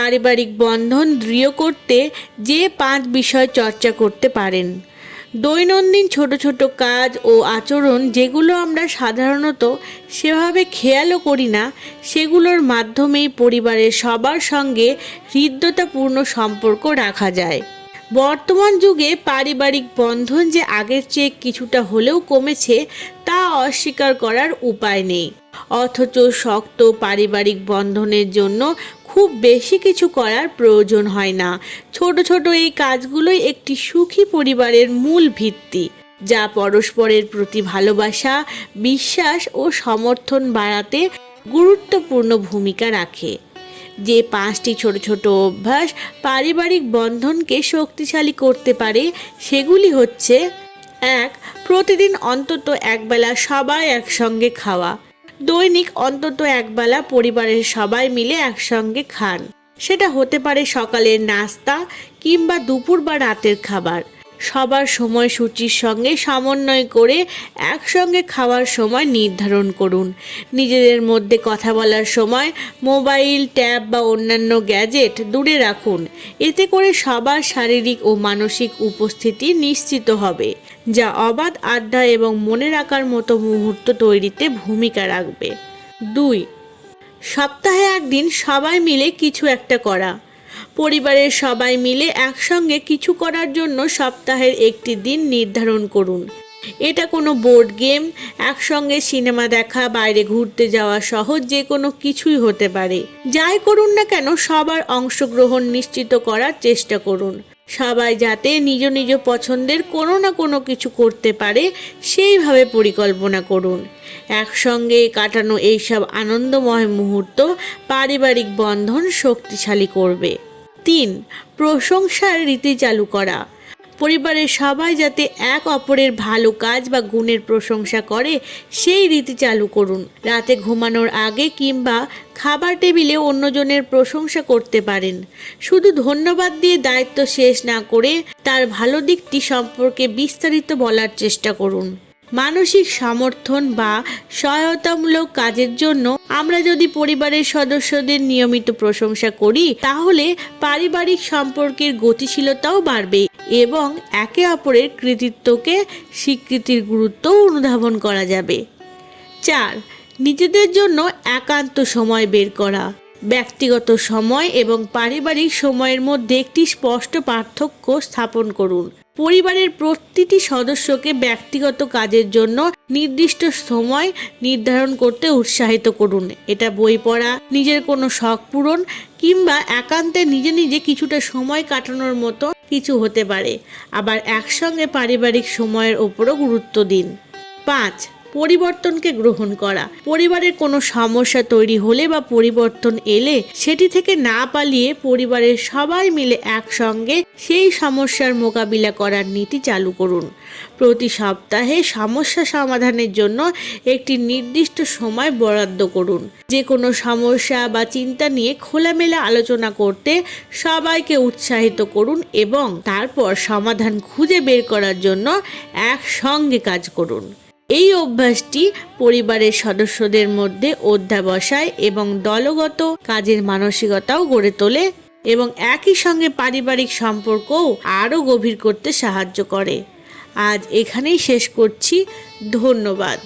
পারিবারিক বন্ধন দৃঢ় করতে যে 5 বিষয় চর্চা করতে পারেন। দৈনন্দিন ছোট ছোট কাজ ও আচরণ যেগুলো আমরা সাধারণত সেভাবে খেয়ালও করি না, সেগুলোর মাধ্যমেই পরিবারের সবার সঙ্গে হৃদ্যতাপূর্ণ সম্পর্ক রাখা যায়। বর্তমান যুগে পারিবারিক বন্ধন যে আগের চেয়ে কিছুটা হলেও কমেছে তা অস্বীকার করার উপায় নেই। অথচ শক্ত পারিবারিক বন্ধনের জন্য খুব বেশি কিছু করার প্রয়োজন হয় না। ছোট ছোট এই কাজগুলোই একটি সুখী পরিবারের মূল ভিত্তি, যা পরস্পরের প্রতি ভালোবাসা, বিশ্বাস ও সমর্থন বাড়াতে গুরুত্বপূর্ণ ভূমিকা রাখে। যে 5টি ছোট ছোট অভ্যাস পারিবারিক বন্ধনকে শক্তিশালী করতে পারে সেগুলি হচ্ছে: 1. প্রতিদিন অন্তত একবেলা সবাই একসঙ্গে খাওয়া। দৈনিক অন্তত একবেলা পরিবারের সবাই মিলে একসঙ্গে খান। সেটা হতে পারে সকালের নাস্তা কিংবা দুপুর বা রাতের খাবার। সবার সময়সূচির সঙ্গে সমন্বয় করে একসঙ্গে খাওয়ার সময় নির্ধারণ করুন। নিজেদের মধ্যে কথা বলার সময় মোবাইল, ট্যাব বা অন্যান্য গ্যাজেট দূরে রাখুন। এতে করে সবার শারীরিক ও মানসিক উপস্থিতি নিশ্চিত হবে, যা অবাধ আড্ডা এবং মনে রাখার মতো মুহূর্ত তৈরিতে ভূমিকা রাখবে। 2. সপ্তাহে একদিন সবাই মিলে কিছু একটা করা। পরিবারের সবাই মিলে একসঙ্গে কিছু করার জন্য সপ্তাহের একটি দিন নির্ধারণ করুন। এটা কোনো বোর্ড গেম, একসঙ্গে সিনেমা দেখা, বাইরে ঘুরতে যাওয়া সহ যে কোনো কিছুই হতে পারে। যাই করুন না কেন সবার অংশগ্রহণ নিশ্চিত করার চেষ্টা করুন। সবাই যাতে নিজ নিজ পছন্দের কোনো না কোনো কিছু করতে পারে সেইভাবে পরিকল্পনা করুন। একসঙ্গে কাটানো এইসব আনন্দময় মুহূর্ত পারিবারিক বন্ধন শক্তিশালী করবে। 3. প্রশংসার রীতি চালু করা। পরিবারের সবাই যাতে এক অপরের ভালো কাজ বা গুণের প্রশংসা করে সেই রীতি চালু করুন। রাতে ঘুমানোর আগে কিংবা খাবার টেবিলে অন্যজনের প্রশংসা করতে পারেন। শুধু ধন্যবাদ দিয়ে দায়িত্ব শেষ না করে তার ভালো দিকটি সম্পর্কে বিস্তারিত বলার চেষ্টা করুন। মানসিক সমর্থন বা সহায়তামূলক কাজের জন্য আমরা যদি পরিবারের সদস্যদের নিয়মিত প্রশংসা করি তাহলে পারিবারিক সম্পর্কের গতিশীলতাও বাড়বে এবং একে অপরের কৃতিত্বকে স্বীকৃতির গুরুত্বও অনুধাবন করা যাবে। 4. নিজেদের জন্য একান্ত সময় বের করা। ব্যক্তিগত সময় এবং পারিবারিক সময়ের মধ্যে একটি স্পষ্ট পার্থক্য স্থাপন করুন। পরিবারের প্রতিটি সদস্যকে ব্যক্তিগত কাজের জন্য নির্দিষ্ট সময় নির্ধারণ করতে উৎসাহিত করুন। এটা বই পড়া, নিজের কোনো শখ পূরণ কিংবা একান্তে নিজে নিজে কিছুটা সময় কাটানোর মতো কিছু হতে পারে। আবার একসঙ্গে পারিবারিক সময়ের ওপরও গুরুত্ব দিন। 5. পরিবর্তনকে গ্রহণ করা। পরিবারের কোনো সমস্যা তৈরি হলে বা পরিবর্তন এলে সেটি থেকে না পালিয়ে পরিবারের সবাই মিলে একসঙ্গে সেই সমস্যার মোকাবিলা করার নীতি চালু করুন। প্রতি সপ্তাহে সমস্যা সমাধানের জন্য একটি নির্দিষ্ট সময় বরাদ্দ করুন। যে কোনো সমস্যা বা চিন্তা নিয়ে খোলামেলা আলোচনা করতে সবাইকে উৎসাহিত করুন এবং তারপর সমাধান খুঁজে বের করার জন্য একসঙ্গে কাজ করুন। এই অভ্যাসটি পরিবারের সদস্যদের মধ্যে অধ্যাবসায় এবং দলগত কাজের মানসিকতাও গড়ে তোলে এবং একই সঙ্গে পারিবারিক সম্পর্কও আরও গভীর করতে সাহায্য করে। আজ এখানেই শেষ করছি। ধন্যবাদ।